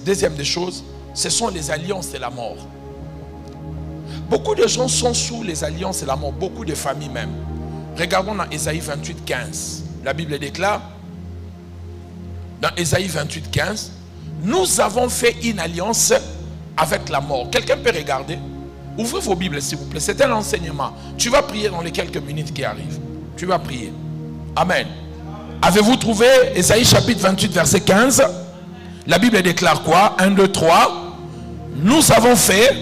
Deuxième des choses, ce sont les alliances et la mort. Beaucoup de gens sont sous les alliances et la mort, beaucoup de familles même. Regardons dans Ésaïe 28, 15. La Bible déclare, dans Ésaïe 28, 15, nous avons fait une alliance avec la mort. Quelqu'un peut regarder? Ouvrez vos Bibles s'il vous plaît. C'est un enseignement. Tu vas prier dans les quelques minutes qui arrivent. Tu vas prier. Amen. Avez-vous trouvé Ésaïe chapitre 28 verset 15? La Bible déclare quoi? 1, 2, 3. Nous avons fait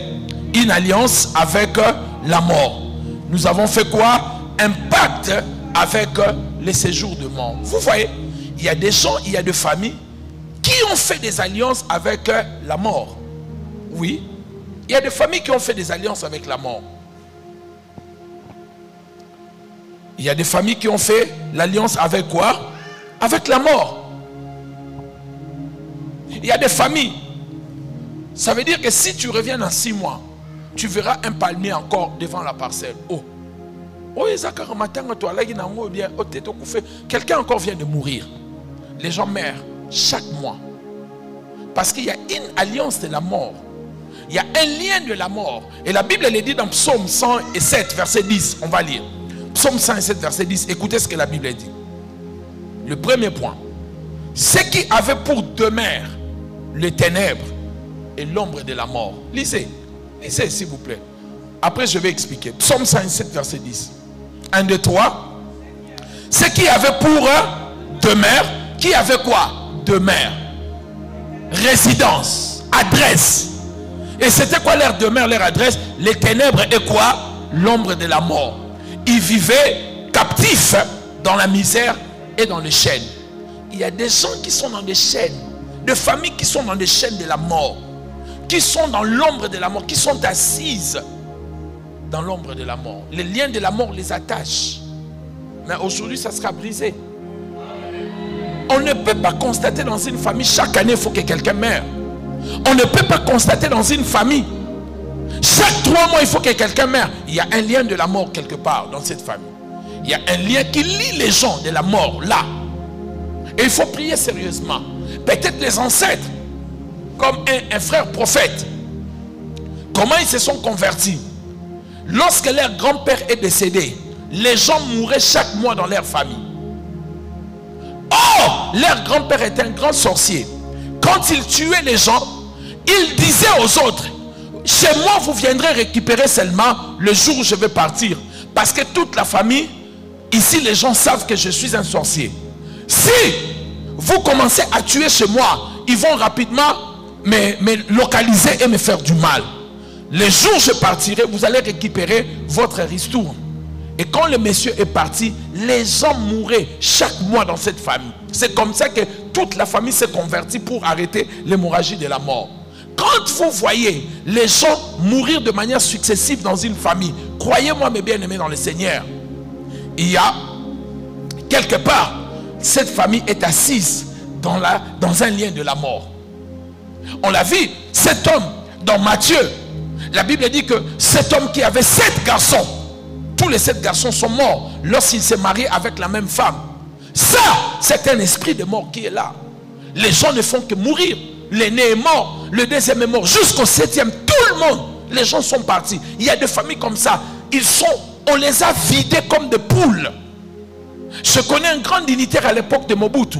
une alliance avec la mort. Nous avons fait quoi? Un pacte avec les séjours de mort. Vous voyez, il y a des gens, il y a des familles qui ont fait des alliances avec la mort. Oui, il y a des familles qui ont fait des alliances avec la mort. Il y a des familles qui ont fait l'alliance avec quoi? Avec la mort. Il y a des familles. Ça veut dire que si tu reviens dans 6 mois, tu verras un palmier encore devant la parcelle. Oh, quelqu'un encore vient de mourir. Les gens meurent chaque mois. Parce qu'il y a une alliance de la mort. Il y a un lien de la mort. Et la Bible elle dit dans Psaume 107 verset 10. On va lire. Psaume 107 verset 10. Écoutez ce que la Bible dit. Le premier point. Ce qui avait pour demeure les ténèbres et l'ombre de la mort. Lisez. Lisez s'il vous plaît. Après je vais expliquer. Psaume 107 verset 10. 1, 2, 3. Ce qui avait pour demeure. Qui avait quoi? Demeure. Résidence. Adresse. Et c'était quoi leur demeure, leur adresse? Les ténèbres et quoi? L'ombre de la mort. Ils vivaient captifs dans la misère et dans les chaînes. Il y a des gens qui sont dans des chaînes, des familles qui sont dans des chaînes de la mort, qui sont dans l'ombre de la mort, qui sont assises dans l'ombre de la mort. Les liens de la mort les attachent. Mais aujourd'hui, ça sera brisé. On ne peut pas constater dans une famille, chaque année, il faut que quelqu'un meure. On ne peut pas constater dans une famille, chaque 3 mois, il faut que quelqu'un meure. Il y a un lien de la mort quelque part dans cette famille. Il y a un lien qui lie les gens de la mort là. Et il faut prier sérieusement. Peut-être les ancêtres, comme un frère prophète, comment ils se sont convertis? Lorsque leur grand-père est décédé, les gens mouraient chaque mois dans leur famille. Or, leur grand-père était un grand sorcier. Quand il tuait les gens, il disait aux autres, chez moi vous viendrez récupérer seulement le jour où je vais partir. Parce que toute la famille, ici les gens savent que je suis un sorcier. Si vous commencez à tuer chez moi, ils vont rapidement me localiser et me faire du mal. Le jour où je partirai, vous allez récupérer votre ristourne. Et quand le monsieur est parti, les gens mouraient chaque mois dans cette famille. C'est comme ça que toute la famille s'est convertie pour arrêter l'hémorragie de la mort. Quand vous voyez les gens mourir de manière successive dans une famille, croyez-moi mes bien-aimés dans le Seigneur, il y a quelque part, cette famille est assise dans un lien de la mort. On l'a vu, cet homme dans Matthieu, la Bible dit que cet homme qui avait 7 garçons, tous les 7 garçons sont morts lorsqu'il s'est marié avec la même femme. Ça, c'est un esprit de mort qui est là. Les gens ne font que mourir. L'aîné est mort, le deuxième est mort, jusqu'au 7e, tout le monde, les gens sont partis. Il y a des familles comme ça, on les a vidés comme des poules. Je connais un grand dignitaire à l'époque de Mobutu.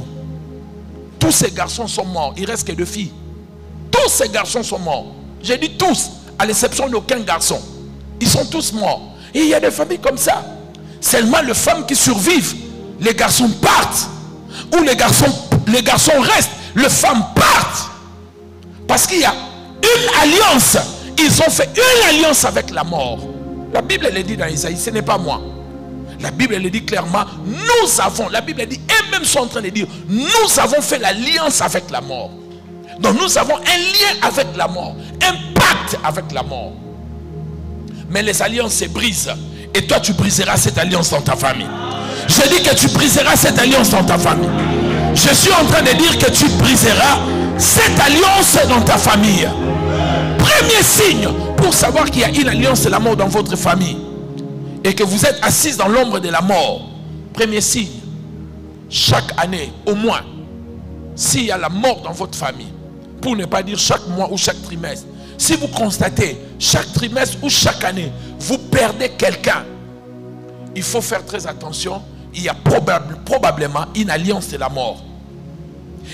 Tous ces garçons sont morts, il ne reste que 2 filles. Tous ces garçons sont morts. J'ai dit tous, à l'exception d'aucun garçon. Ils sont tous morts. Et il y a des familles comme ça. Seulement les femmes qui survivent, les garçons partent. Ou les garçons restent, les femmes partent. Parce qu'il y a une alliance. Ils ont fait une alliance avec la mort. La Bible elle dit dans Isaïe, ce n'est pas moi. La Bible elle dit clairement, nous avons, la Bible elle dit, eux-mêmes sont en train de dire, nous avons fait l'alliance avec la mort. Donc nous avons un lien avec la mort, un pacte avec la mort. Mais les alliances se brisent. Et toi tu briseras cette alliance dans ta famille. Je dis que tu briseras cette alliance dans ta famille. Je suis en train de dire que tu briseras cette alliance dans ta famille. Premier signe pour savoir qu'il y a une alliance de la mort dans votre famille et que vous êtes assis dans l'ombre de la mort. Premier signe, chaque année au moins, s'il y a la mort dans votre famille, pour ne pas dire chaque mois ou chaque trimestre, si vous constatez chaque trimestre ou chaque année, vous perdez quelqu'un, il faut faire très attention. Il y a probablement une alliance de la mort.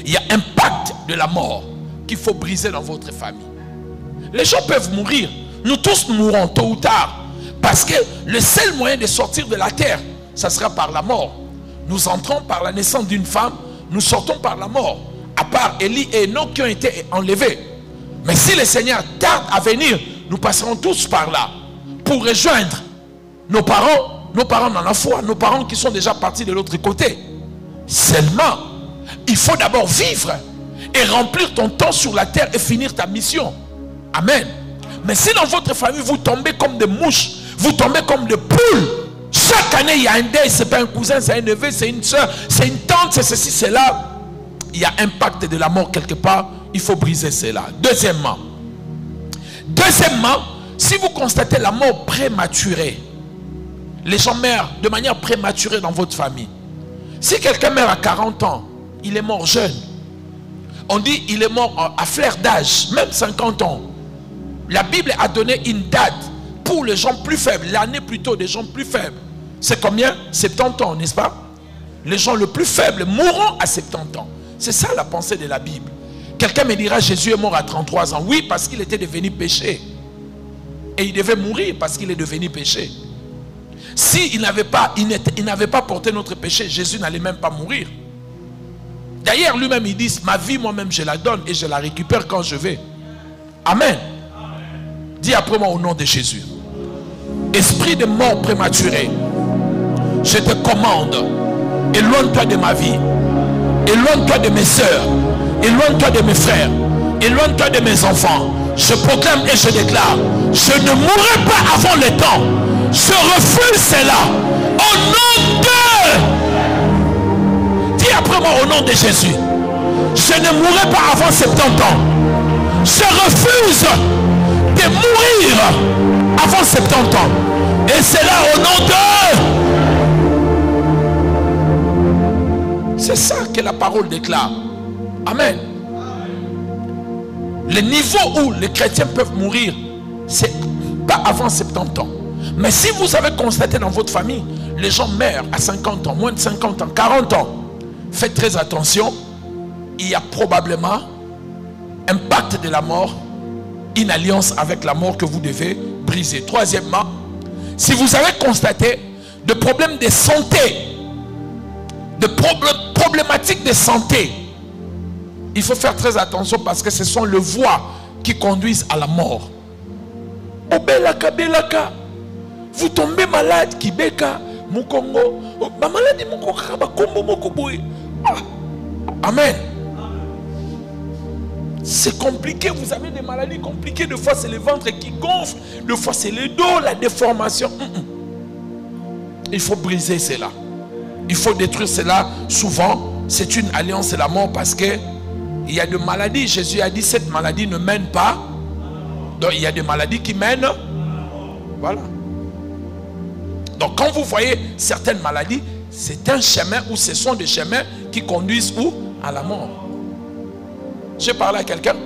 Il y a un pacte de la mort qu'il faut briser dans votre famille. Les gens peuvent mourir. Nous tous mourrons tôt ou tard. Parce que le seul moyen de sortir de la terre, ça sera par la mort. Nous entrons par la naissance d'une femme, nous sortons par la mort. À part Élie et Enoch qui ont été enlevés. Mais si le Seigneur tarde à venir, nous passerons tous par là pour rejoindre nos parents dans la foi, nos parents qui sont déjà partis de l'autre côté. Seulement, il faut d'abord vivre et remplir ton temps sur la terre et finir ta mission. Amen. Mais si dans votre famille, vous tombez comme des mouches, vous tombez comme des poules, chaque année, il y a un deuil, c'est pas un cousin, c'est un neveu, c'est une soeur, c'est une tante, c'est ceci, c'est là. Il y a un pacte de la mort quelque part, il faut briser cela. Deuxièmement, si vous constatez la mort prématurée, les gens meurent de manière prématurée dans votre famille. Si quelqu'un meurt à 40 ans, il est mort jeune. On dit il est mort à fleur d'âge, même 50 ans. La Bible a donné une date pour les gens plus faibles, l'année plutôt des gens plus faibles. C'est combien? 70 ans, n'est-ce pas? Les gens les plus faibles mourront à 70 ans. C'est ça la pensée de la Bible. Quelqu'un me dira Jésus est mort à 33 ans. Oui, parce qu'il était devenu péché. Et il devait mourir parce qu'il est devenu péché. S'il n'avait pas porté notre péché, Jésus n'allait même pas mourir. D'ailleurs, lui-même, il dit, ma vie, moi-même, je la donne et je la récupère quand je vais. Amen. Dis après moi au nom de Jésus. Esprit de mort prématuré, je te commande, éloigne-toi de ma vie, éloigne-toi de mes soeurs, éloigne-toi de mes frères, éloigne-toi de mes enfants. Je proclame et je déclare, je ne mourrai pas avant le temps. Je refuse cela. Au nom de... Dis après moi au nom de Jésus. Je ne mourrai pas avant 70 ans. Je refuse de mourir avant 70 ans. Et c'est là au nom de... C'est ça que la parole déclare. Amen. Le niveau où les chrétiens peuvent mourir, c'est pas avant 70 ans. Mais si vous avez constaté dans votre famille, les gens meurent à 50 ans, moins de 50 ans, 40 ans, faites très attention. Il y a probablement un pacte de la mort, une alliance avec la mort que vous devez briser. Troisièmement, si vous avez constaté des problèmes de santé, des problématiques de santé, il faut faire très attention parce que ce sont les voies qui conduisent à la mort. Obelaka, belaka. Vous tombez malade, Kibeka, Mukongo, ma maladie, Amen. C'est compliqué, vous avez des maladies compliquées. Des fois, c'est le ventre qui gonfle, des fois, c'est le dos, la déformation. Il faut briser cela. Il faut détruire cela. Souvent, c'est une alliance de la mort parce que il y a des maladies. Jésus a dit cette maladie ne mène pas. Donc, il y a des maladies qui mènent. Voilà. Donc quand vous voyez certaines maladies, c'est un chemin ou ce sont des chemins qui conduisent où? À la mort. J'ai parlé à quelqu'un.